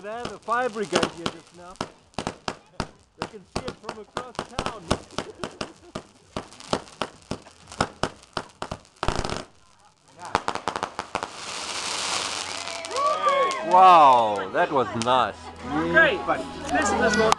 at that, the fire brigade here just now. They can see it from across town. Wow, that was nice. Okay, this is the